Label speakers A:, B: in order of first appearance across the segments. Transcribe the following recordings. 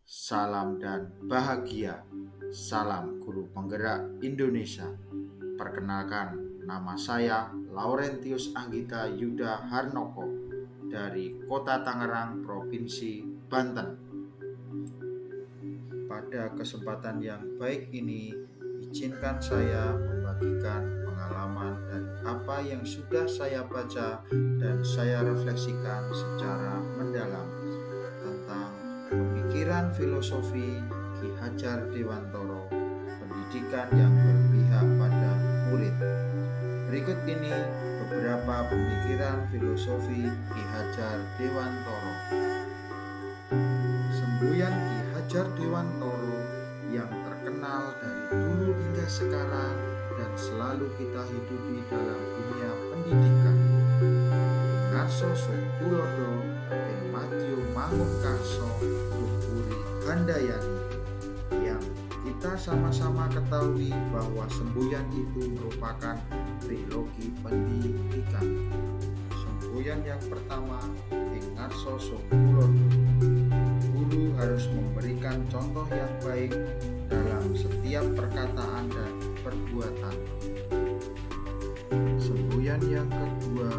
A: salam dan bahagia. Salam Guru Penggerak Indonesia. Perkenalkan, nama saya Laurentius Anggita Yuda Harnoko dari Kota Tangerang, Provinsi Banten. Pada kesempatan yang baik ini, izinkan saya membagikan pengalaman dan apa yang sudah saya baca dan saya refleksikan secara mendalam tentang pemikiran filosofi Ki Hajar Dewantoro, pendidikan yang berpihak pada murid. Berikut ini beberapa pemikiran filosofi Ki Hajar Dewantoro. Semboyan Ki Hajar Dewantoro yang terkenal dari dulu hingga sekarang dan selalu kita hidupi dalam dunia pendidikan. Ngarso Tulodo, Matthew Mangunkarso, Puri Handayani, yang kita sama-sama ketahui bahwa semboyan itu merupakan trilogi pendidikan. Semboyan yang pertama, Ngarso Tulodo. Guru harus memberikan contoh yang baik dalam setiap perkataan dan perbuatan. Semboyan yang kedua,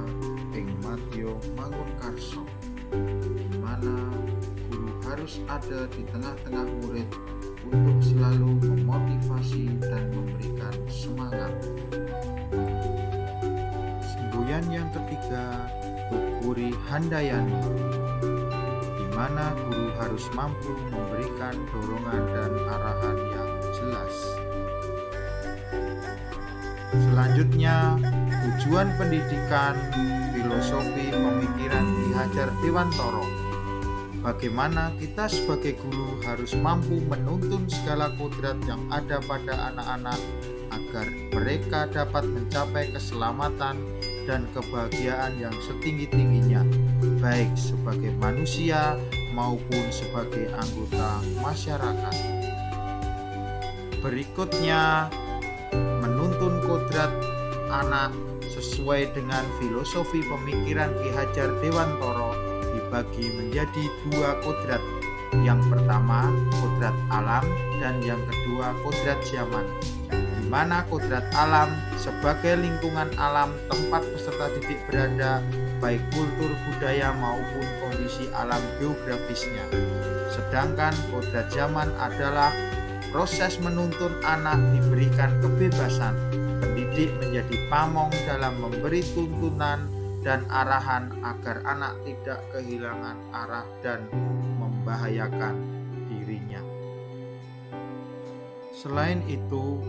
A: Matthew Mangunkarso, di mana guru harus ada di tengah-tengah murid untuk selalu memotivasi dan memberikan semangat. Semboyan yang ketiga, Puri Handayani, di mana guru harus mampu memberikan dorongan dan arahan yang jelas. Selanjutnya, tujuan pendidikan filosofi pemikiran Ki Hajar Dewantoro. Bagaimana kita sebagai guru harus mampu menuntun segala kodrat yang ada pada anak-anak agar mereka dapat mencapai keselamatan dan kebahagiaan yang setinggi-tingginya, baik sebagai manusia maupun sebagai anggota masyarakat. Berikutnya, menuntun kodrat anak sesuai dengan filosofi pemikiran Ki Hajar Dewantoro dibagi menjadi dua kodrat. Yang pertama, kodrat alam, dan yang kedua, kodrat zaman. Di mana kodrat alam sebagai lingkungan alam tempat peserta didik berada, baik kultur, budaya maupun kondisi alam geografisnya. Sedangkan kodrat zaman adalah proses menuntun anak diberikan kebebasan. Pendidik menjadi pamong dalam memberi tuntunan dan arahan agar anak tidak kehilangan arah dan membahayakan dirinya. Selain itu,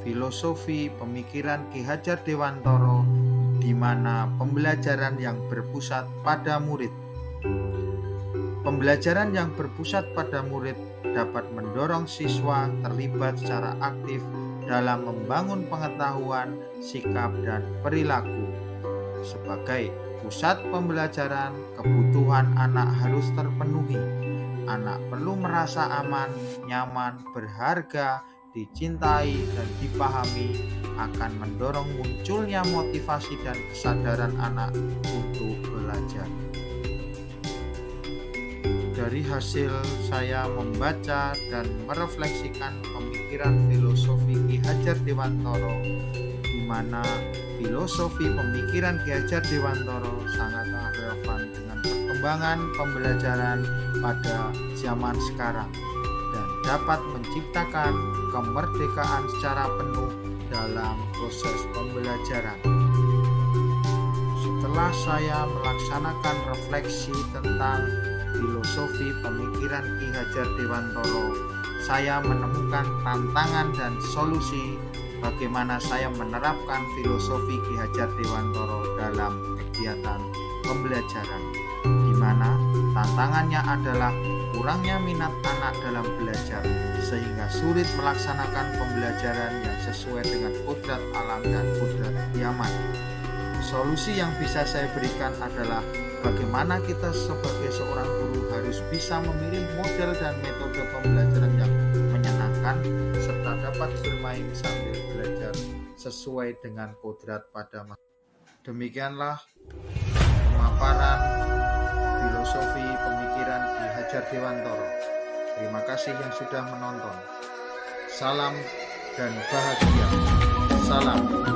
A: filosofi pemikiran Ki Hajar Dewantoro di mana pembelajaran yang berpusat pada murid. Pembelajaran yang berpusat pada murid dapat mendorong siswa terlibat secara aktif dalam membangun pengetahuan, sikap, dan perilaku. Sebagai pusat pembelajaran, kebutuhan anak harus terpenuhi. Anak perlu merasa aman, nyaman, berharga, dicintai, dan dipahami, akan mendorong munculnya motivasi dan kesadaran anak untuk belajar. Dari hasil saya membaca dan merefleksikan pemikiran filosofi Ki Hajar Dewantoro, di mana filosofi pemikiran Ki Hajar Dewantoro sangat relevan dengan perkembangan pembelajaran pada zaman sekarang dan dapat menciptakan kemerdekaan secara penuh dalam proses pembelajaran. Setelah saya melaksanakan refleksi tentang filosofi pemikiran Ki Hajar Dewantoro, saya menemukan tantangan dan solusi bagaimana saya menerapkan filosofi Ki Hajar Dewantoro dalam kegiatan pembelajaran, di mana tantangannya adalah kurangnya minat anak dalam belajar sehingga sulit melaksanakan pembelajaran yang sesuai dengan kodrat alam dan kodrat zaman. Solusi yang bisa saya berikan adalah bagaimana kita sebagai seorang guru harus bisa memilih model dan metode pembelajaran yang menyenangkan serta dapat bermain sambil belajar sesuai dengan kodrat pada masa. Demikianlah pemaparan filosofi pemikiran Ki Hajar Dewantoro. Terima kasih yang sudah menonton. Salam dan bahagia. Salam